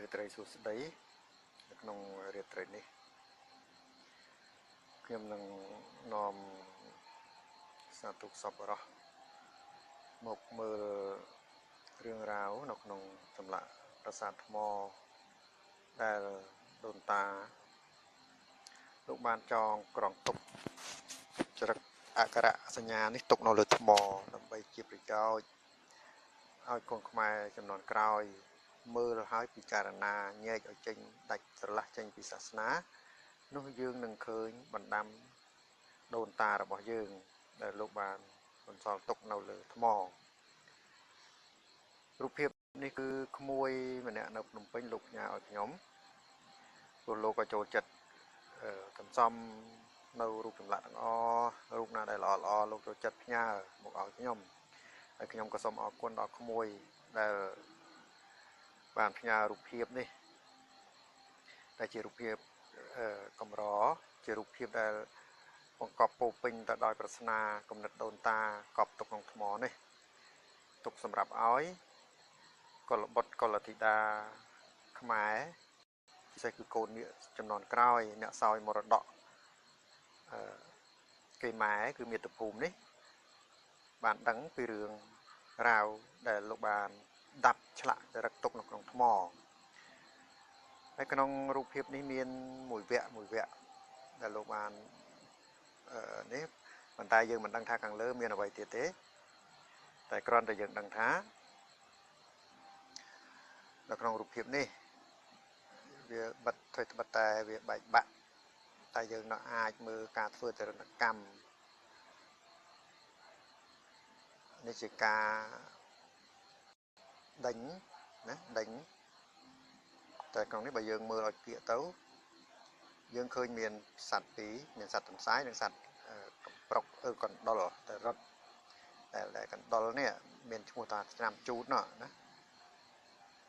រាត្រីសួស្តីនៅក្នុងរាត្រីនេះខ្ញុំនឹងនាំសាទុកសប្បុរសមកមើលរឿងរ៉ាវនៅក្នុងចម្លាក់ប្រាសាទថ្មដែលដូនតាលោកបានចងក្រងទុកចរិតអក្សរសញ្ញានេះទុកនៅលើថ្មដើម្បីជាប្រយោជន៍ឲ្យកូនខ្មែរចំនួនក្រោយមើលហើយពិចារណាញែកឲ្យចេញដាច់ស្រឡះចេញពីសាសនានោះយើងនឹងឃើញបណ្ដាំដូនតារបស់យើងដែលលោកបានបន្សល់ទុកនៅលើថ្មរូបភាពនេះគឺក្មួយម្នាក់នៅភ្នំពេញលោកផ្ញើឲ្យខ្ញុំព្រោះលោកក៏ចូលចិត្តសន្សំនៅរូបចម្លាក់ទាំងអស់រូបណាដែលល្អល្អលោកចូលចិត្តផ្ញើមកឲ្យខ្ញុំហើយខ្ញុំក៏សូមអរគុណដល់ក្មួយដែលបានផ្ញើរូបភាពនេះតែជារូបភាពកម្រជារូបភាពដែលបង្កប់ពោពេញទៅដោយប្រាថ្នាគំនិតដូនតាកប់ទុកក្នុងថ្មនេះទុកសម្រាប់ឲ្យកុលបុត្រកុលធីតាខ្មែរពិសេសគឺកូននាងចំនួនក្រោយអ្នកសោយមរតកគេម៉ែគឺមាតុភូមិនេះបានដឹងពីរឿងរ៉ាវដែលលោកបានដាប់ឆ្លាក់ចរិតទុកនៅក្នុងថ្មហើយក្នុងរូបភាពនេះមានមួយវគ្គដែលលោកបាននេះប៉ុន្តែយើងមិនដឹងថាខាងលើមានអ្វីទៀតទេតែគ្រាន់តែយើងដឹងថានៅក្នុងរូបភាពនេះវាបិទធ្វើត្បិតតែវាបែកបាក់តែយើងនៅអាចមើលការធ្វើចរណកម្មនេះជាការដេញណាដេញតែក្នុងនេះបើយើងមើលឲ្យគៀកទៅយើងឃើញមានសត្វពីរមានសត្វទន្សាយនិងសត្វកំប្រុកកណ្ដុរតែរត់តែកណ្ដុរនេះមានឈ្មោះថាឆ្នាំជូតណា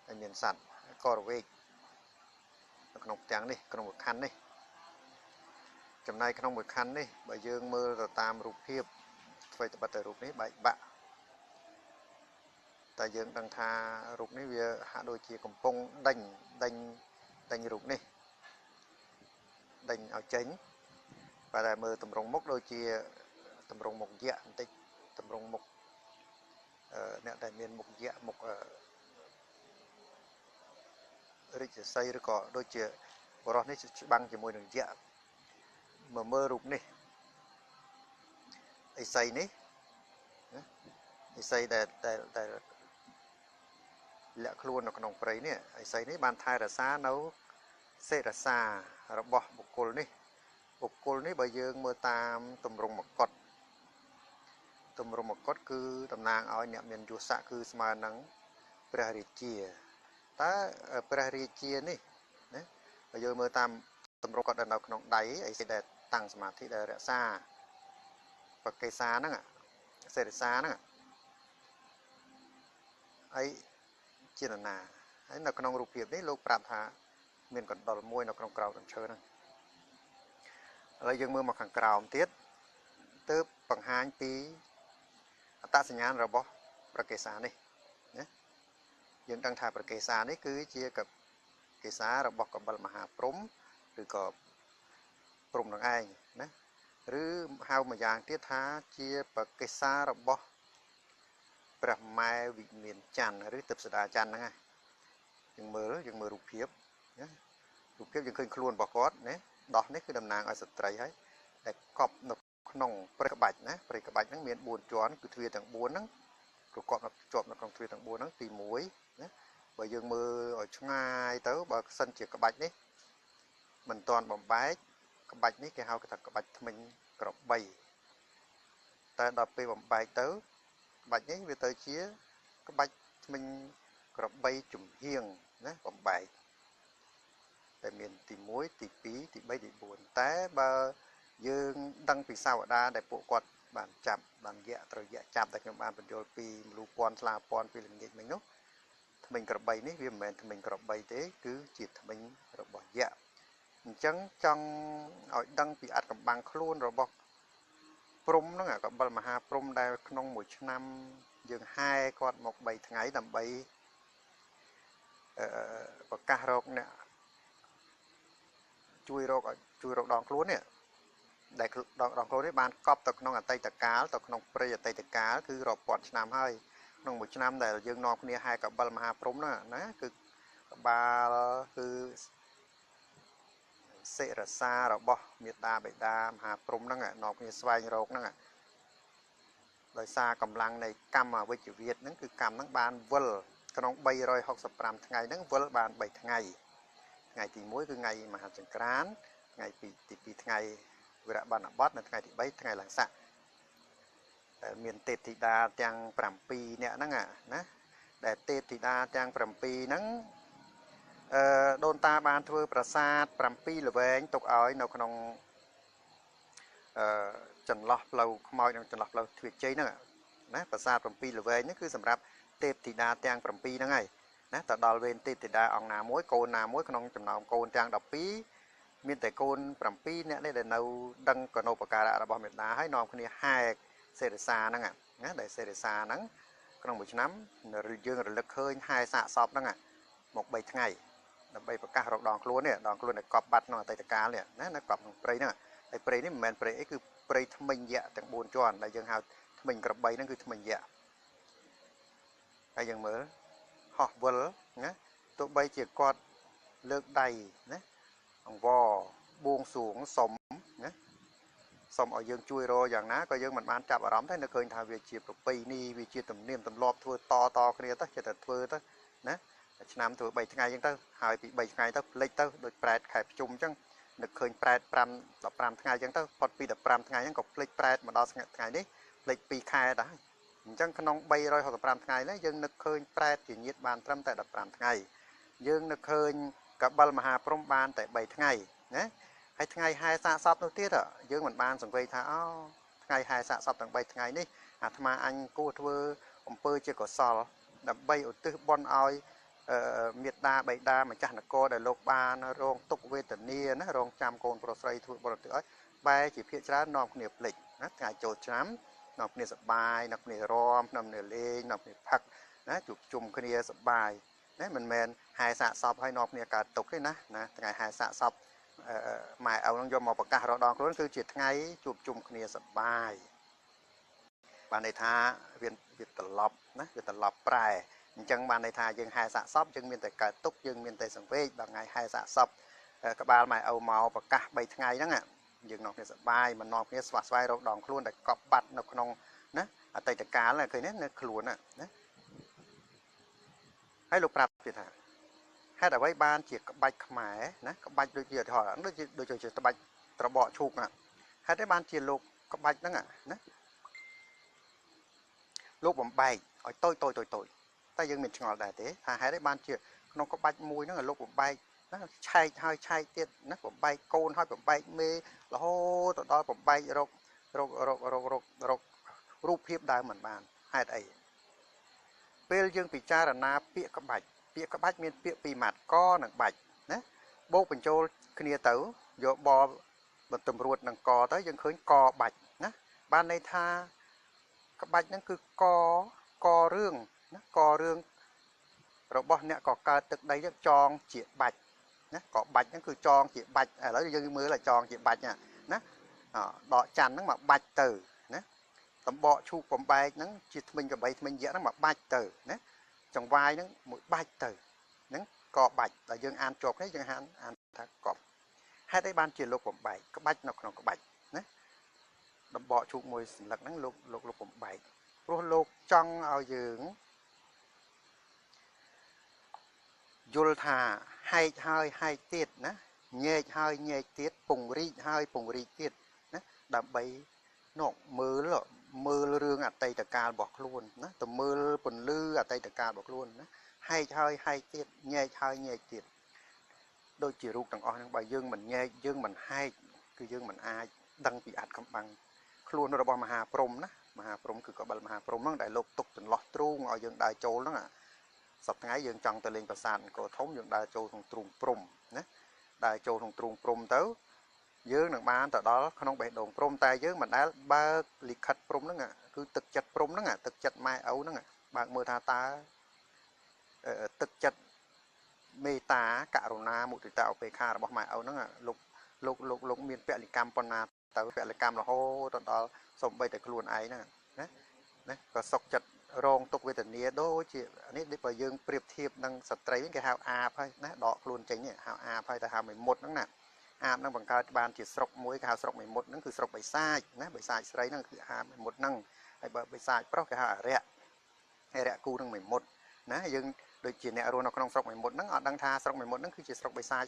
ហើយមានសត្វករវេកនៅក្នុងផ្ទាំងនេះក្នុងមួយខណ្ឌនេះចំណែកក្នុងមួយខណ្ឌនេះបើយើងមើលទៅតាមរូបភាពធ្វើត្បិតតែរូបនេះបែកបាក់តែយើងដឹងថារូបនេះវាហាក់ដូចជាកំពុងដេញរូបនេះដេញឲ្យចេញបើតែមើលតម្រងមុខដូចជាតម្រងមុខយក្សបន្តិចតម្រងមុខអ្នកដែលមានមុខយក្សមុខរិទ្ធិសីឬក៏ដូចជាបរិសនេះច្បាំងជាមួយនឹងយក្សមកមើលរូបនេះឥសីនេះឥសីដែលលាក់ខ្លួននៅក្នុងព្រៃនេះឥសីនេះបានថែរក្សានៅសេរសារបស់បុគ្គលនេះបើយើងមើលតាមទម្រង់មកុដគឺតំណាងឲ្យអ្នកមានយសស័ក្តិគឺស្មើនឹងព្រះរាជាតើព្រះរាជានេះណាបើយើងមើលតាមទម្រង់គាត់នៅក្នុងដៃអីដែលតាំងសមាធិដែលរក្សាបកេសាហ្នឹងសេរសាហ្នឹងហើយជាណាហើយនៅក្នុងរូបភាពនេះលោកប្រាប់ថាមានកណ្ដុរមួយនៅក្នុងក្រោមឈើហ្នឹងឥឡូវយើងមើលមកខាងក្រោមទៀតទើបបង្ហាញពីអត្តសញ្ញាណរបស់ប្រកេសានេះណាយើងដឹងថាប្រកេសានេះគឺជាកេសារបស់កបិលមហាព្រំឬក៏ព្រំនឹងឯងណាឬហៅមួយយ៉ាងទៀតថាជាប្រកេសារបស់ព្រះម៉ែវិមានច័ន្ទឬទិព្វសដាច័ន្ទហ្នឹងណាយើងមើលរូបភាពណារូបភាពយើងឃើញខ្លួនរបស់គាត់ណាដោះនេះគឺតំណាងឲ្យស្ត្រីហើយដែលកប់នៅក្នុងព្រៃក្បាច់ណាព្រៃក្បាច់ហ្នឹងមាន4ជាន់គឺទ្វារទាំង4ហ្នឹងប្រកបជាប់នៅក្នុងទ្វារទាំង4ហ្នឹងទី1ណាបើយើងមើលឲ្យឆ្ងាយទៅបើសិនជាក្បាច់នេះមិនទាន់បំបែកក្បាច់នេះគេហៅថាក្បាច់ធ្មេញក្របីតែដល់ពេលបំបែកទៅក្បាច់នេះវាទៅជាក្បាច់ធ្មេញក្របីជំហៀងណាបំបែកតែមានទី1ទី2ទី3ទី4តែបើយើងដឹងពីសាវតាដែលពួកគាត់បានចាប់បានយៈត្រូវយៈចាប់តែខ្ញុំបានបញ្យល់ពីមលូពាន់ស្លាពាន់ពីល្ងាចមិញនោះធ្មេញក្របីនេះវាមិនមែនធ្មេញក្របីទេគឺជាធ្មេញរបស់យៈអញ្ចឹងចង់ឲ្យដឹងពីអត្តកម្បាំងខ្លួនរបស់ព្រំហ្នឹងកបិលមហាព្រំដែលក្នុងមួយឆ្នាំយើងហែគាត់មក3ថ្ងៃដើម្បី ប្រកាសរកអ្នកជួយរកដងខ្លួននេះដែលដងខ្លួននេះបានកប់ទៅក្នុងអតីតកាលទៅក្នុងព្រៃអតីតកាលគឺរាប់ពាន់ឆ្នាំហើយក្នុងមួយឆ្នាំដែលយើងនាំគ្នាហែកបិលមហាព្រំហ្នឹងណាគឺក្បាលគឺសិរសារបស់មេតាបិតាមហាព្រំហ្នឹងនាំគ្នាស្វែងរកហ្នឹងដោយសារកម្លាំងនៃកម្មវិជ្ជវិទ្យាហ្នឹងគឺកម្មហ្នឹងបានវិលក្នុង365ថ្ងៃហ្នឹងវិលបាន3ថ្ងៃថ្ងៃទី1គឺថ្ងៃមហាចង្ក្រាន្តថ្ងៃទី2ថ្ងៃវិរៈបណ្ឌបតនៅថ្ងៃទី3ថ្ងៃឡើងស័កដែលមានទេពធីតាទាំង7នាក់ហ្នឹងណាដែលទេពធីតាទាំង7ហ្នឹងដូនតាបានធ្វើប្រាសាទ7ល្វែងទុកឲ្យនៅក្នុងចន្លោះផ្លូវខ្មោចនិងចន្លោះផ្លូវទ្វារជ័យហ្នឹងណាប្រាសាទ7ល្វែងហ្នឹងគឺសម្រាប់ទេពធីតាទាំង7ហ្នឹងហើយណាទៅដល់វេនទេពធីតាអង្គណាមួយកូនណាមួយក្នុងចំណោមកូនទាំង12មានតែកូន7នាក់នេះដែលនៅដឹងកណោបការៈរបស់មេតាហើយនាំគ្នាហែកសេរសាហ្នឹងណាដែលសេរសាហ្នឹងក្នុងមួយឆ្នាំយើងរលឹកឃើញហែសាកសពហ្នឹងមក3ថ្ងៃដើម្បីប្រកាសរកដងខ្លួននេះដងខ្លួនដែលកប់បាត់ក្នុងអតីតកាលនេះណាកប់ក្នុងព្រៃហ្នឹងហើយព្រៃនេះមិនមែនព្រៃអីគឺព្រៃថ្មិញយៈទាំង4ជាន់ដែលយើងហៅថ្មិញក្របីហ្នឹងគឺថ្មិញយៈហើយយើងមើលហោះវិលណាទោះបីជាគាត់លើកដៃណាអង្វរបួងសួងសុំណាសុំឲ្យយើងជួយរកយ៉ាងណាក៏យើងមិនបានចាប់អារម្មណ៍ទេនៅឃើញថាវាជាប្រពៃណីវាជាទំនៀមទម្លាប់ធ្វើតគ្នាទៅចេះតែធ្វើទៅណាឆ្នាំធ្វើ3ថ្ងៃអញ្ចឹងទៅហើយពី3ថ្ងៃទៅភ្លេចទៅដូចប្រែតខែភ្ជុំអញ្ចឹងនឹកឃើញប្រែត5 15ថ្ងៃអញ្ចឹងទៅផុតពី15ថ្ងៃអញ្ចឹងក៏ភ្លេចប្រែតមកដល់ថ្ងៃនេះភ្លេច2ខែដែរអញ្ចឹងក្នុង365ថ្ងៃនេះយើងនឹកឃើញប្រែតជាញាតិបានត្រឹមតែ15ថ្ងៃយើងនឹកឃើញកបិលមហាព្រំបានតែ3ថ្ងៃណាហើយថ្ងៃហែសាកសពនោះទៀតយើងមិនបានសង្កេតថាអូថ្ងៃហែសាកសពទាំង3ថ្ងៃនេះអាត្មាអញគួរធ្វើអំពើជាកុសលដើម្បីឧទ្ទិសបុណ្យឲ្យមេត្តាបិតាម្ចាស់នគរដែលលោកបានរងទុក្ខវេទនាណារងចាំកូនប្រុសស្រីធ្វើបុណ្យទៅឲ្យបែរជាភាកច្រើននាំគ្នាភ្លេចណាថ្ងៃចូលឆ្នាំនាំគ្នាសប្បាយនាំគ្នារំនាំគ្នាលេងនាំគ្នាផឹកណាជួបជុំគ្នាសប្បាយណាមិនមែនហែសាកសពឲ្យនាំគ្នាកើតទុក្ខទេណាថ្ងៃហែសាកសពម៉ែឪនឹងយកមកប្រកាសរកដងខ្លួនគឺជាថ្ងៃជួបជុំគ្នាសប្បាយបានន័យថាវាត្រឡប់ណាវាត្រឡប់ប្រែអញ្ចឹងបានន័យថាយើងហែសាកសពយើងមានតែកើតទុក្ខយើងមានតែសង្វេគដល់ថ្ងៃហែសាកសពក្បាលម៉ែឪមកប្រកាស3ថ្ងៃហ្នឹងយើងនាំគ្នាសប្បាយមិននាំគ្នាស្វះស្វែងរកដងខ្លួនដែលកប់បាត់នៅក្នុងណាអតីតកាលឃើញទេនៅខ្លួនណាហើយលោកប្រាប់ទៀតថាហេតុអ្វីបានជាក្បាច់ខ្មែរណាក្បាច់ដូចជាដូចជាក្បាច់ត្របកឈូកណាហេតុអីបានជាលោកក្បាច់ហ្នឹងណាលោកបំបែកឲ្យតូចតែយើងមានឆ្ងល់ដែរទេថាហេតុអីបានជាក្នុងក្បាច់មួយហ្នឹងលោកបំបែកណាឆែកហើយឆែកទៀតណាបំបែកកូនហើយបំបែកមេរហូតទៅដល់បំបែករករូបភាពដើមមិនបានហេតុអីពេលយើងពិចារណាពាក្យក្បាច់មានពាក្យពីរម៉ាត់កនិងបាច់ណាបូកបញ្ចូលគ្នាទៅយកបបន្ទំរួតនឹងកទៅយើងឃើញកបាច់ណាបានន័យថាក្បាច់ហ្នឹងគឺករឿងណាករឿងរបស់អ្នកក៏កើតទឹកដីទៅចងជាបាច់ណាក៏បាច់ហ្នឹងគឺចងជាបាច់ឥឡូវយើងមើលចងជាបាច់ណាដកច័ន្ទហ្នឹងមកបាច់ទៅណាតំបកឈូកបំបែកហ្នឹងជាថ្មិញកបីថ្មិញយៈហ្នឹងមកបាច់ទៅណាចង្វាយហ្នឹងមួយបាច់ទៅហ្នឹងក៏បាច់តែយើងអានជាប់នេះយើងអានថាកប់ហេតុអីបានជាលោកបំបែកក្បាច់នៅក្នុងក្បាច់ណាតំបកឈូកមួយសន្លឹកហ្នឹងលោកបំបែកព្រោះលោកចង់ឲ្យយើងយល់ថាហែកហើយហែកទៀតណាញែកហើយញែកទៀតពង្រីកហើយពង្រីកទៀតណាដើម្បីនោះមើលរឿងអតីតកាលរបស់ខ្លួនណាទៅមើលពន្លឺអតីតកាលរបស់ខ្លួនណាហែកហើយហែកទៀតញែកហើយញែកទៀតដូចជារូបទាំងអស់ហ្នឹងបើយើងមិនញែកយើងមិនហែកគឺយើងមិនអាចដឹងពីអត្ថកំបាំងខ្លួនរបស់មហាព្រំណាមហាព្រំគឺកបិលមហាព្រំហ្នឹងដែលលោកទុកចន្លោះទ្រូងឲ្យយើងដើរចូលហ្នឹងសប្តាហ៍ថ្ងៃយើងចង់ទៅលេងប្រាសាទអង្គរធំយើងដើរចូលក្នុងទ្រូងព្រំណាដើរចូលក្នុងទ្រូងព្រំទៅយើងនឹងបានទៅដល់ក្នុងបេះដូងព្រំតែយើងមិនដែលបើកលិខិតព្រំហ្នឹងគឺទឹកចិត្តព្រំហ្នឹងទឹកចិត្តម៉ែឪហ្នឹងបើកមើលថាតើទឹកចិត្ត មេតាករុណាមុទិតាឧបេក្ខារបស់ម៉ែឪហ្នឹងលោកមានពលិកម្មប៉ុណ្ណាទៅពលិកម្មរហូតដល់សំបីតែខ្លួនឯងហ្នឹងណាក៏សុកចិត្តរងទុកវេទនាដូចជានេះបើយើងប្រៀបធៀបនឹងស្ត្រីគេហៅអាបហើយណាដកខ្លួនចេញហៅអាបហើយទៅហៅមួយមុតហ្នឹងណាអាបហ្នឹងបង្កើតបានជាស្រុកមួយគេហៅស្រុកមួយមុតហ្នឹងគឺស្រុកបិសាចណាបិសាចស្រីហ្នឹងគឺអាបមួយមុតហ្នឹងហើយបើបិសាចប្រុសគេហៅអរិយគូនឹងមួយមុតណាយើងដូចជាអ្នករស់នៅក្នុងស្រុកមួយមុតហ្នឹងអត់ដឹងថាស្រុកមួយមុតហ្នឹងគឺជាស្រុកបិសាច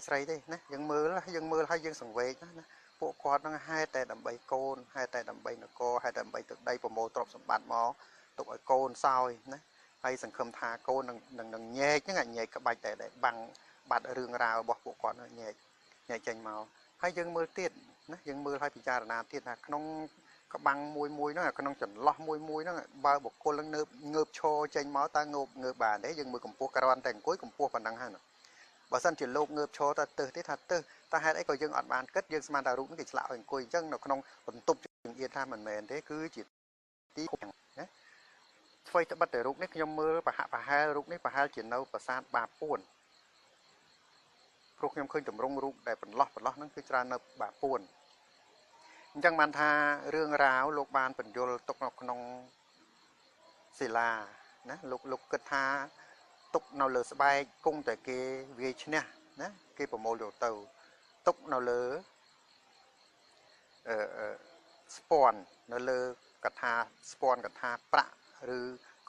ស្រីទេណាយើងមើលហើយយើងសង្វេគណាពួកគាត់ហ្នឹងហេតុតែដើម្បីកូនហេតុតែដើម្បីនគរហេតុតែដើម្បីទឹកដីប្រមូលទ្រព្យសម្បត្តិមកទុកឲ្យកូនសោយណាហើយសង្ឃឹមថាកូននឹងញែកហ្នឹងញែកក្បាច់តែបាំងបាត់រឿងរ៉ាវរបស់ពួកគាត់ញែកចេញមកហើយយើងមើលទៀតណាយើងមើលឲ្យពិចារណាទៀតថាក្នុងក្បាំងមួយហ្នឹងក្នុងចន្លោះមួយហ្នឹងបើបុគ្គលនឹងងើបឈរចេញមកតើងើបបានទេយើងមើលកម្ពស់ក្រាន់តែអង្គុយកម្ពស់ប៉ុណ្ណឹងហ្នឹងបើសិនជាលោកងើបឈរទៅទេថាទៅតែហេតុអីក៏យើងអត់បានគិតយើងស្មានថារូបនេះគេឆ្លាក់ឲ្យអង្គុយអញ្ចឹងនៅក្នុងបន្ទប់ជាងទៀតថាមិនមែនទេគឺជាទីណាធ្វើត្បិតតែរូបនេះខ្ញុំមើលប្រហាក់ប្រហែលរូបនេះប្រហែលជានៅប្រាសាទបាពួនព្រោះខ្ញុំឃើញតម្រង់រូបដែលបន្លោះហ្នឹងគឺច្រើននៅបាពួនអញ្ចឹងបានថារឿងរ៉ាវលោកបានបញ្យល់ទុកនៅក្នុងសិលាណាលោកគិតថាទុកនៅលើស្បែកគង់តែគេវាយឈ្នះណាគេប្រមូលយកទៅទុកនៅលើស្ពាន់នៅលើកថាស្ពាន់កថាប្រាក់ឬ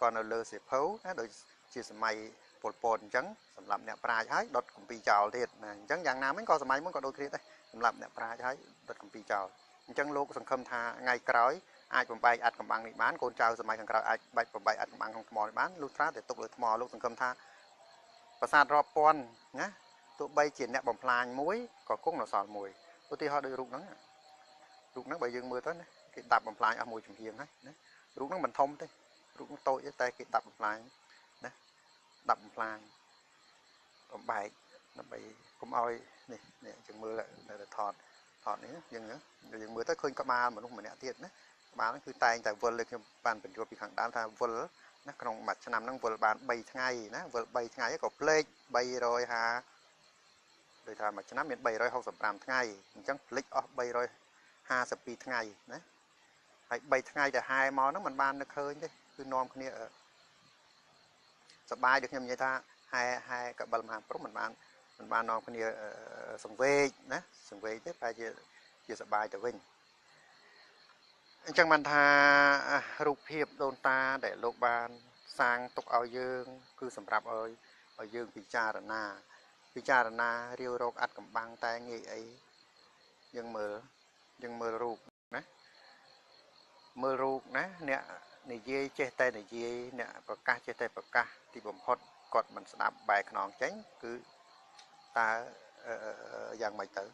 ក៏នៅលើសៀវភៅណាដូចជាសម័យពលពតអញ្ចឹងសម្រាប់អ្នកប្រាជ្ញហើយដុតគម្ពីរចោលទៀតណាអញ្ចឹងយ៉ាងណាមិញក៏សម័យមុនក៏ដូចគ្នាដែរសម្រាប់អ្នកប្រាជ្ញហើយដុតគម្ពីរចោលអញ្ចឹងលោកសង្ឃឹមថាថ្ងៃក្រោយអាចបំបែកអាចកំបាំងនេះបានកូនចៅសម័យខាងក្រោយអាចបាច់បំបែកអាចកំបាំងក្នុងថ្មនេះបានលុះត្រាតែទុកលើថ្មលោកសង្ឃឹមថាប្រាសាទរាប់ពាន់ណាទោះបីជាអ្នកបំផ្លាញមួយក៏គង់នៅសល់មួយឧទាហរណ៍ដូចរូបហ្នឹងបើយើងមើលទៅណាគេដាប់បំផ្លាញអស់មួយចំហៀងហើយណារូបហ្នឹងមិនធំទេរូបហ្នឹងតូចទេតែគេដាប់បំផ្លាញណាដាប់បំផ្លាញបំបែកដើម្បីកុំឲ្យនេះយើងមើលនៅថតនេះយើងមើលទៅឃើញក្បាលមនុស្សម្នាក់ទៀតណាក្បាលហ្នឹងគឺតែងតែវិលលើខ្ញុំបានបញ្យល់ពីខាងដើមថាវិលណាក្នុងមួយឆ្នាំហ្នឹងវិលបាន3ថ្ងៃណាវិល3ថ្ងៃក៏ភ្លេច350ដូចថាមួយឆ្នាំមាន365ថ្ងៃអញ្ចឹងភ្លេចអស់352ថ្ងៃណាហើយ3ថ្ងៃទៅហែមកហ្នឹងมันបាននឹកឃើញទេគឺនាំគ្នាសបាយដូចខ្ញុំនិយាយថាហែកបិលមហាព្រំมันបាននាំគ្នាសង្វេគណាសង្វេគទេតែជាសបាយទៅវិញអញ្ចឹងបានថារូបភាពដូនតាដែលលោកបានសាងទុកឲ្យយើងគឺសម្រាប់ឲ្យយើងពិចារណារាវរកអត្តកម្បាំងតែងាយអីយើងមើលរូបណាអ្នកនិយាយចេះតែនិយាយអ្នកប្រកាសចេះតែប្រកាសទីបំផុតគាត់មិនស្ដាប់បែកខ្នងចេញគឺតើយ៉ាងម៉េចទៅ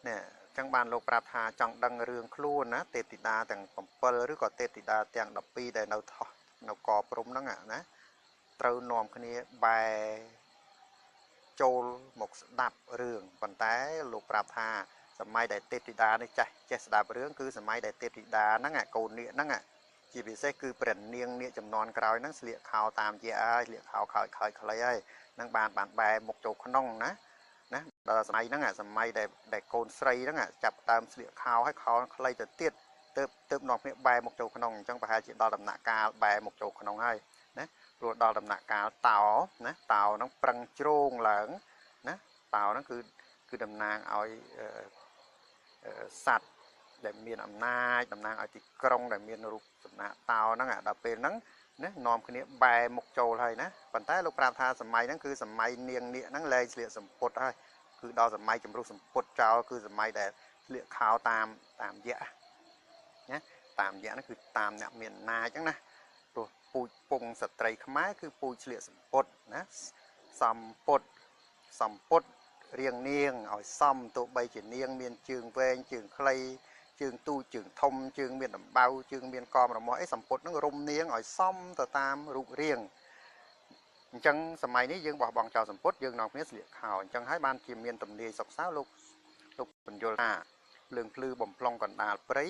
នេះអញ្ចឹងបានលោកប្រាប់ថាចង់ដឹងរឿងខ្លួនណាទេពធីតាទាំង7ឬក៏ទេពធីតាទាំង12ដែលនៅកព្រំហ្នឹងណាត្រូវនាំគ្នាបែចូលមកស្ដាប់រឿងប៉ុន្តែលោកប្រាប់ថាសម័យដែលទេពធីតានេះចេះស្ដាប់រឿងគឺសម័យដែលទេពធីតាហ្នឹងកូននាគហ្នឹងជាពិសេសគឺព្រះនាងនាគចំនួនក្រោយហ្នឹងស្លៀកខោតាមជាហើយស្លៀកខោខើចខ្លីហើយហ្នឹងបានបែមុខចូលក្នុងណាដល់សម័យហ្នឹងសម័យដែលកូនស្រីហ្នឹងចាប់តាមស្លៀកខោហើយខោខ្លីទៅទៀតទើបនាំគ្នាបែមុខចូលក្នុងអញ្ចឹងប្រហែលជាដល់ដំណាក់កាលបែមុខចូលក្នុងហើយណាព្រោះដល់ដំណាក់កាលតោណាតោហ្នឹងប្រឹងជ្រងឡើងណាតោហ្នឹងគឺតំណាងឲ្យសត្វដែលមានអំណាចតំណាងឲ្យទីក្រុងដែលមានរូបសំណាកតោហ្នឹងដល់ពេលហ្នឹងណានាំគ្នាបែមុខចូលហើយណាប៉ុន្តែលោកប្រាប់ថាសម័យហ្នឹងគឺសម័យនាងនាគហ្នឹងលែងស្លៀកសម្ពុតហើយគឺដល់សម័យជំរុះសម្ពុតចោលគឺសម័យដែលស្លៀកខោតាមយៈណាតាមយៈហ្នឹងគឺតាមអ្នកមានអំណាចហ្នឹងណាព្រោះពូជពងស្ត្រីខ្មែរគឺពូជស្លៀកសម្ពុតណាសម្ពុតរៀងនាងឲ្យសមទោះបីជានាងមានជើងវែងជើងខ្លីជើងទូជើងធំជើងមានដំបៅជើងមានកមរមាស់អីសម្ពុតហ្នឹងរុំនាងឲ្យសមទៅតាមរូបរាងអញ្ចឹងសម័យនេះយើងបោះបង់ចោលសម្ពុតយើងនាំគ្នាស្លៀកខោអញ្ចឹងហើយបានជាមានទំនាយសុកសៅលោកបញ្យល់ថាភ្លើងភ្លឺបំផ្លុំកណ្ដាលព្រៃ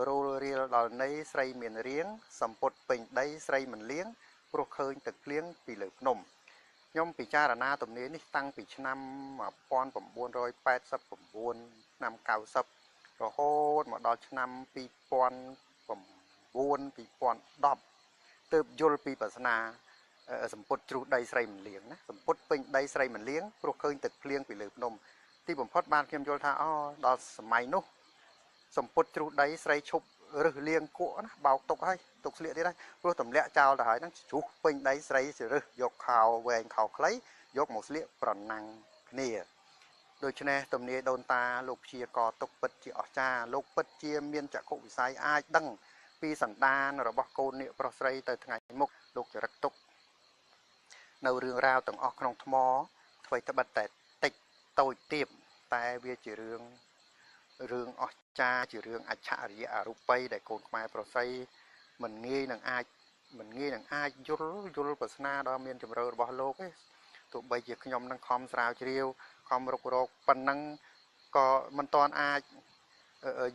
រੂលរៀលដល់នៃស្រីមានរៀងសម្ពុតពេញដីស្រីមិនលៀងព្រោះឃើញទឹកភ្លៀងពីលើភ្នំ ខ្ញុំពិចារណាទំនាយនេះតាំងពីឆ្នាំ1989ឆ្នាំ90រហូតមកដល់ឆ្នាំ2009 2010ទើបយល់ពីប្រស្នាសម្ពុតជ្រុះដីស្រីមលៀងណាសម្ពុតពេញដីស្រីមលៀងព្រោះឃើញទឹកភ្លៀងពីលើភ្នំទីបំផុតបានខ្ញុំយល់ថាអូដល់សម័យនោះសម្ពុតជ្រុះដីស្រីឈប់រឹសលៀងគក់ណាបោកទុកហើយទុកស្លៀកទៀតហើយព្រោះទម្លាក់ចោលទៅហើយហ្នឹងជ្រុះពេញដីស្រីរឹសយកខោវែងខោខ្លីយកមកស្លៀកប្រណាំងគ្នាដូច្នេះទំនាយដូនតាលោកព្យាករទុកពិតជាអស្ចារ្យលោកពិតជាមានចក្ខុវិស័យអាចដឹងពីសន្តានរបស់កូននាគប្រុសស្រីទៅថ្ងៃមុខលោកចរិតទុកនៅរឿងរ៉ាវទាំងអស់ក្នុងថ្មអ្វីត្បិតតែតិចតូចទៀបតែវាជារឿងអស្ចារ្យជារឿងអច្ឆរិយអរូបីដែលកូនខ្មែរប្រុសស្រីមិនងាយនឹងអាចយល់ប្រស្នាដ៏មានជម្រៅរបស់លោកទេទោះបីជាខ្ញុំនឹងខំស្រាវជ្រាវខំរុករកប៉ុណ្ណឹងក៏មិនទាន់អាច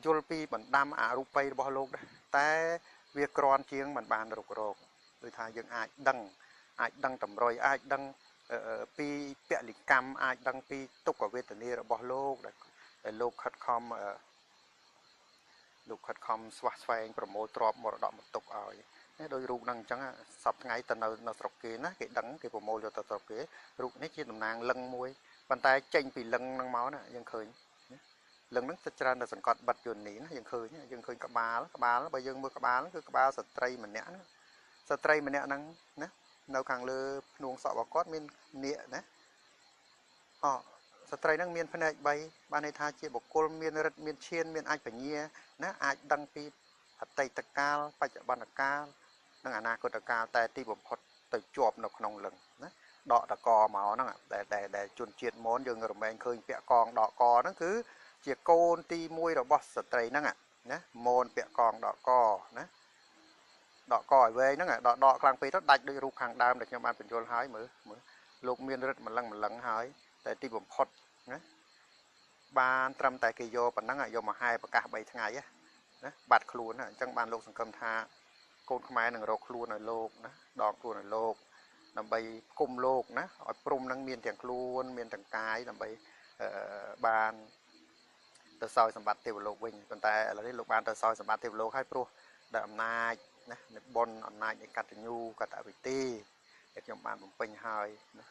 យល់ពីបណ្ដាំអរូបីរបស់លោកដែរតែវាក្រាន់ជាងមិនបានរុករកដូចថាយើងអាចដឹងតម្រុយអាចដឹងពីពលិកម្មអាចដឹងពីទុក្ខវេទនារបស់លោកដែលលោកខិតខំស្វះស្វែងប្រមូលទ្រព្យមរតកមកទុកឲ្យដោយរូបហ្នឹងអញ្ចឹងសប្តាហ៍ថ្ងៃទៅនៅស្រុកគេណាគេដឹងគេប្រមូលយកទៅស្រុកគេរូបនេះជាតំណាងលឹងមួយប៉ុន្តែចេញពីលឹងហ្នឹងមកណាយើងឃើញលឹងហ្នឹងច្រើនតែសង្កត់បិទយន្តនេះណាយើងឃើញក្បាលបើយើងមើលក្បាលគឺក្បាលស្ត្រីម្នាក់ហ្នឹងណានៅខាងលើភ្នួងសក់របស់គាត់មាននាគណាស្ត្រីហ្នឹងមានភ្នែក3បានន័យថាជាបុគ្គលមានរិទ្ធមានឈានមានអាចបញ្ញាណាអាចដឹងពីអតីតកាលបច្ចុប្បន្នកាលនិងអនាគតកាលតែទីបំផុតទៅជាប់នៅក្នុងលឹងណាដកតកមកហ្នឹងដែលជនជាតិមនយើងរមែងឃើញពាក់កងដកកហ្នឹងគឺជាកូនទី1របស់ស្ត្រីហ្នឹងណាមនពាក់កងដកកណាដកកឲ្យវែងហ្នឹងដកខ្លាំងពេកទៅដាច់ដោយរូបខាងដើមដែលខ្ញុំបានបញ្យល់ហើយមើលលោកមានរិទ្ធម្លឹងហើយតែទីបំផុតណាបានត្រឹមតែគេយកប៉ុណ្ណឹងយកមកហែប្រកាស3ថ្ងៃណាបាត់ខ្លួនអញ្ចឹងបានលោកសង្កឹមថាកូនខ្មែរនឹងរកខ្លួនឲ្យលោកណាដកខ្លួនឲ្យលោកដើម្បីគុំលោកណាឲ្យព្រំនឹងមានទាំងខ្លួនមានទាំងកាយដើម្បីបានទៅសោយសម្បត្តិទេវលោកវិញប៉ុន្តែឥឡូវនេះលោកបានទៅសោយសម្បត្តិទេវលោកហើយព្រោះដោយអំណាចណានៃបុណ្យអំណាចនៃកតញ្ញូកតវិធីដែលខ្ញុំបានបំពេញហើយណា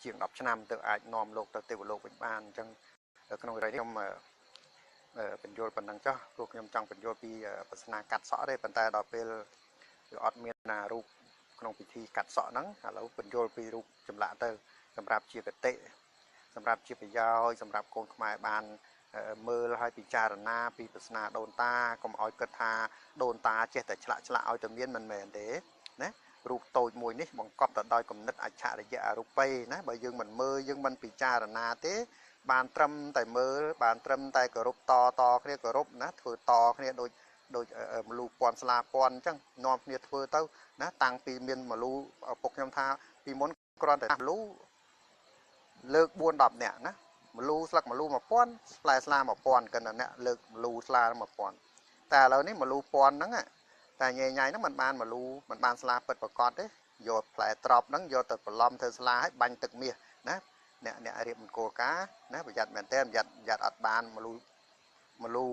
ជាង10ឆ្នាំទៅអាចនាំលោកទៅទេវលោកវិញបានអញ្ចឹងក្នុងរឿងនេះខ្ញុំបញ្យល់ប៉ុណ្ណឹងចុះព្រោះខ្ញុំចង់បញ្យល់ពីប្រស្នាកាត់សក់ទេប៉ុន្តែដល់ពេលវាអត់មានណារូបក្នុងពិធីកាត់សក់ហ្នឹងឥឡូវបញ្យល់ពីរូបចម្លាក់ទៅសម្រាប់ជាគតិសម្រាប់ជាប្រយោជន៍សម្រាប់កូនខ្មែរបានមើលឲ្យពិចារណាពីប្រស្នាដូនតាកុំឲ្យគិតថាដូនតាចេះតែឆ្លាក់ឲ្យតែមានមិនមែនទេណារូបតូចមួយនេះបង្កប់ទៅដោយគំនិតអច្ឆរិយអរូបីណាបើយើងមិនមើលយើងមិនពិចារណាទេបានត្រឹមតែមើលបានត្រឹមតែគោរពតគ្នាគោរពណាធ្វើតគ្នាដូចមលូពាន់ស្លាពាន់អញ្ចឹងនាំគ្នាធ្វើទៅណាតាំងពីមានមលូពុកខ្ញុំថាពីមុនគ្រាន់តែមលូលើក4 10នាក់ណាមលូស្លឹកមលូ1000ផ្លែស្លា1000កិនអ្នកលើកមលូស្លា1000តែឥឡូវនេះមលូ1000ហ្នឹងតែញ៉ៃហ្នឹងมันបានមលូมันបានស្លាពិតប្រកបទេយកផ្លែត្រប់ហ្នឹងយកទៅប្រឡំធ្វើស្លាឲ្យបាញ់ទឹកមាសណាអ្នករៀបមង្គលការណាប្រយ័ត្នមែនតើប្រយ័ត្នអត់បានមលូ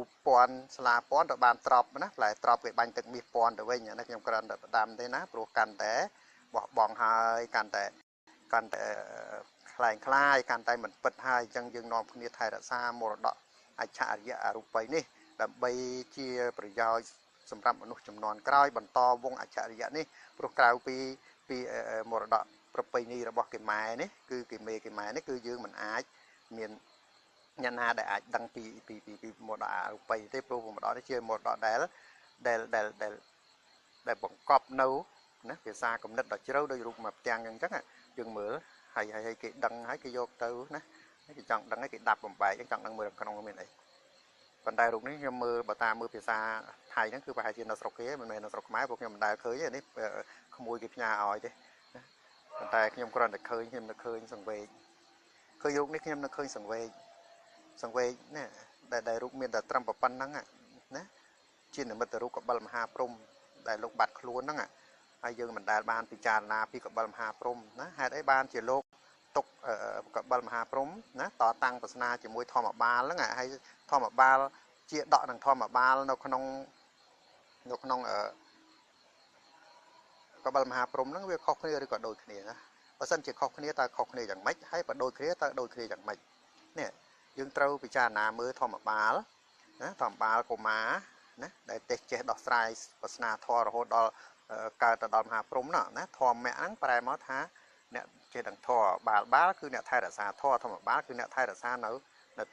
1000ស្លា1000ទៅបានត្រប់ណាផ្លែត្រប់គេបាញ់ទឹកមាស1000ទៅវិញណាខ្ញុំគ្រាន់តែផ្ដាំទេណាព្រោះកាន់តែបោះបង់ហើយកាន់តែคล้ายកាន់តែមិនពិតហើយអញ្ចឹងយើងនាំគ្នាថែរក្សាមរតកអច្ឆរិយអរូបីនេះដើម្បីជាប្រយោជន៍សម្រាប់មនុស្សជំនាន់ក្រោយបន្តវងអច្ឆរិយនេះព្រោះក្រៅពីមរតកប្រពៃណីរបស់គេម៉ែនេះគឺគេមេគេម៉ែនេះគឺយើងមិនអាចមានអ្នកណាដែលអាចដឹងពីមរតកអរូបីទេព្រោះមរតកនេះជាមរតកដែលបង្កប់នៅណាភាសាគំនិតដ៏ជ្រៅដោយរូបមកផ្ទាំងអញ្ចឹងយើងមើលហើយគេដឹងហើយគេយកទៅណាគេចង់ដឹងហើយគេដាប់បំបែកចង់ដឹងមើលក្នុងមានអីប៉ុន្តែរូបនេះខ្ញុំមើលបើតាមមើលភាសាថៃហ្នឹងគឺប្រហែលជានៅស្រុកគេមិនមែននៅស្រុកខ្មែរពួកខ្ញុំមិនដែលឃើញទេនេះក្មួយគេផ្ញើឲ្យទេប៉ុន្តែខ្ញុំគ្រាន់តែឃើញខ្ញុំនឹកឃើញសង្វេគឃើញរូបនេះខ្ញុំនឹកឃើញសង្វេគណាដែលរូបមានតែត្រឹមប៉ុណ្ណឹងណាជានិមិត្តរូបកបិលមហាព្រំដែលលោកបាត់ខ្លួនហ្នឹង ហើយយើងមិនដែលបានពិចារណាពីកបិលមហាព្រហ្មណាហេតុអីបានជាលោកទុកកបិលមហាព្រហ្មណាតតាំងប្រស្នាជាមួយធម្មបាលហ្នឹងហើយធម្មបាលជាដកនឹងធម្មបាលនៅក្នុងកបិលមហាព្រហ្មហ្នឹងវាខុសគ្នាឬក៏ដូចគ្នាណាបើសិនជាខុសគ្នាតើខុសគ្នាយ៉ាងម៉េចហើយបើដូចគ្នាតើដូចគ្នាយ៉ាងម៉េចនេះយើងត្រូវពិចារណាមើលធម្មបាលណាធម្មបាលកុមារណាដែលទេចេះដោះស្រាយប្រស្នាធររហូតដល់កើតទៅដល់មហាព្រហ្មណាធម្មៈហ្នឹងប្រែមកថាអ្នកចេះដឹងធរបាលគឺអ្នកថែរក្សាធរធម្មបាលគឺអ្នកថែរក្សានៅ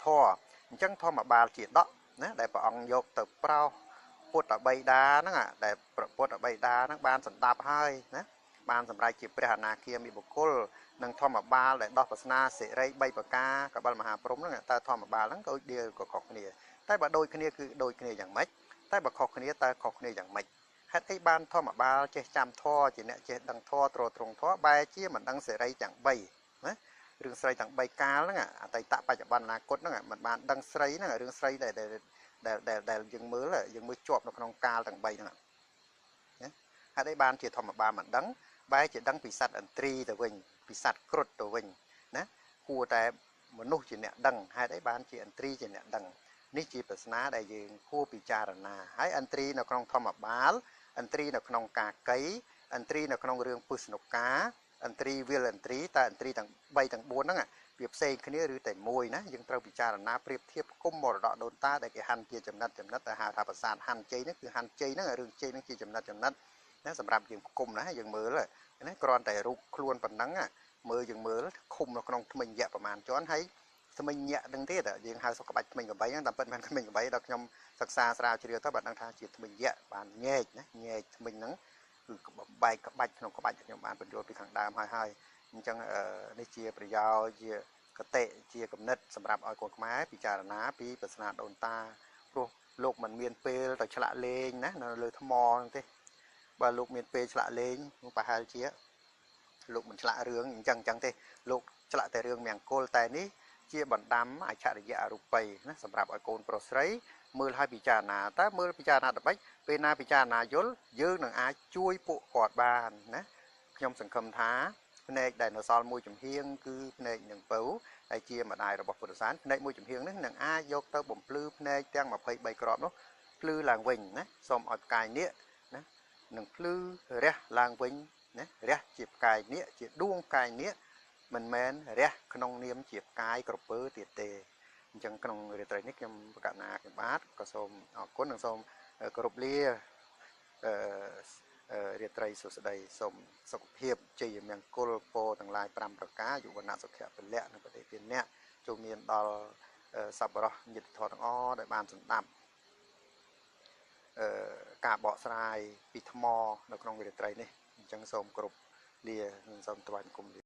ធរអញ្ចឹងធម្មបាលជាដកណាដែលព្រះអង្គយកទៅប្រោសពុទ្ធបិតាហ្នឹងដែលពុទ្ធបិតាហ្នឹងបានសម្ដាប់ហើយណាបានសម្រេចជាព្រះអនាគាមីបុគ្គលនិងធម្មបាលដែលដោះប្រស្នាសិរី3ប្រការកបិលមហាព្រហ្មហ្នឹងតើធម្មបាលហ្នឹងក៏ដូចគ្នាក៏ខុសគ្នាតែបើដូចគ្នាគឺដូចគ្នាយ៉ាងម៉េចតែបើខុសគ្នាតើខុសគ្នាយ៉ាងម៉េចហេតុអីបានធម្មបាលចេះចាំធរជាអ្នកចេះដឹងធរទ្រទ្រង់ធរបែរជាមិនដឹងសេរីទាំង3ណារឿងស្រីទាំង3កាលហ្នឹងអតីតបច្ចុប្បន្នអនាគតហ្នឹងមិនបានដឹងស្រីហ្នឹងរឿងស្រីដែលយើងមើលជាប់នៅក្នុងកាលទាំង3ហ្នឹងណាហេតុអីបានជាធម្មបាលមិនដឹងបែរជាដឹងពីសត្វឥន្ទ្រីទៅវិញពីសត្វគ្រុឌទៅវិញណាគួរតែមនុស្សជាអ្នកដឹងហេតុអីបានជាឥន្ទ្រីជាអ្នកដឹងនេះជាប្រស្នាដែលយើងគួរពិចារណាហើយឥន្ទ្រីនៅក្នុងធម្មបាលឥន្ទ្រីនៅក្នុងកាកីឥន្ទ្រីនៅក្នុងរឿងពុស្នុកាឥន្ទ្រីវិលឥន្ទ្រីតែឥន្ទ្រីទាំង3ទាំង4ហ្នឹងវាផ្សេងគ្នាឬតែមួយណាយើងត្រូវពិចារណាប្រៀបធៀបគុំមរតកដូនតាដែលគេហាន់ជាចំណិតតែហៅថាប្រាសាទហាន់ជ័យហ្នឹងគឺហាន់ជ័យហ្នឹងរឿងជ័យហ្នឹងជាចំណិតណាសម្រាប់យើងគុំណាយើងមើលណាគ្រាន់តែរូបខ្លួនប៉ុណ្ណឹងមើលយើងមើលឃុំនៅក្នុងថ្មិញយៈប្រមាណជាន់ហើយថ្មិញយៈហ្នឹងទៀតយើងហៅសុខក្បាច់ថ្មិញ8ហ្នឹងតែពិតមិនថ្មិញ8ដល់ខ្ញុំសិក្សាស្រាវជ្រាវទៅបានដឹងថាជាថ្មិញយៈបានញែកណាញែកថ្មិញហ្នឹងគឺបំបែកក្បាច់ក្នុងក្បាច់ខ្ញុំបានបញ្យល់ពីខាងដើមហើយអញ្ចឹងនេះជាប្រយោជន៍ជាកតិជាគំនិតសម្រាប់ឲ្យកូនខ្មែរពិចារណាពីប្រស្នាដូនតាព្រោះលោកមិនមានពេលទៅឆ្លាក់លេងណានៅលើថ្មហ្នឹងទេបើលោកមានពេលឆ្លាក់លេងប្រហែលជាលោកមិនឆ្លាក់រឿងអញ្ចឹងទេលោកឆ្លាក់តែរឿងមង្គលតែនេះជាបណ្ដាំអច្ឆរិយអរូបីណាសម្រាប់ឲ្យកូនប្រុសស្រីមើលឲ្យពិចារណាតើមើលពិចារណាដល់ម៉េចពេលណាពិចារណាយល់យើងនឹងអាចជួយពួកគាត់បានណាខ្ញុំសង្ឃឹមថាភ្នែកដែលនៅសល់មួយចំហៀងគឺភ្នែកនឹងពៅដែលជាម្ដាយរបស់ពុទ្ធសាសនាភ្នែកមួយចំហៀងនេះនឹងអាចយកទៅបំភ្លឺភ្នែកទាំង23គ្រាប់នោះភ្លឺឡើងវិញណាសូមឲ្យផ្កាយនេះណានឹងភ្លឺរះឡើងវិញណារះជាផ្កាយនេះជាដួងផ្កាយនេះមិនមែនរះក្នុងនាមជាផ្កាយក្រពើទៀតទេអញ្ចឹងក្នុងរាត្រីនេះខ្ញុំប្រកាសណាខ្ញុំបាទក៏សូមអរគុណនិងសូមគោរពលារាត្រីសុស្ដីសូមសុខភាពជ័យមង្គលពរទាំងឡាយ5ប្រការយុវណៈសុខៈពលៈនិងបដិទានៈចូលមានដល់សប្បុរសញាតិធម៌ទាំងអស់ដែលបានសម្ដាប់ការបកស្រាយពីថ្មនៅក្នុងរាត្រីនេះអញ្ចឹងសូមគោរពលានិងសូមថ្វាយបង្គំលា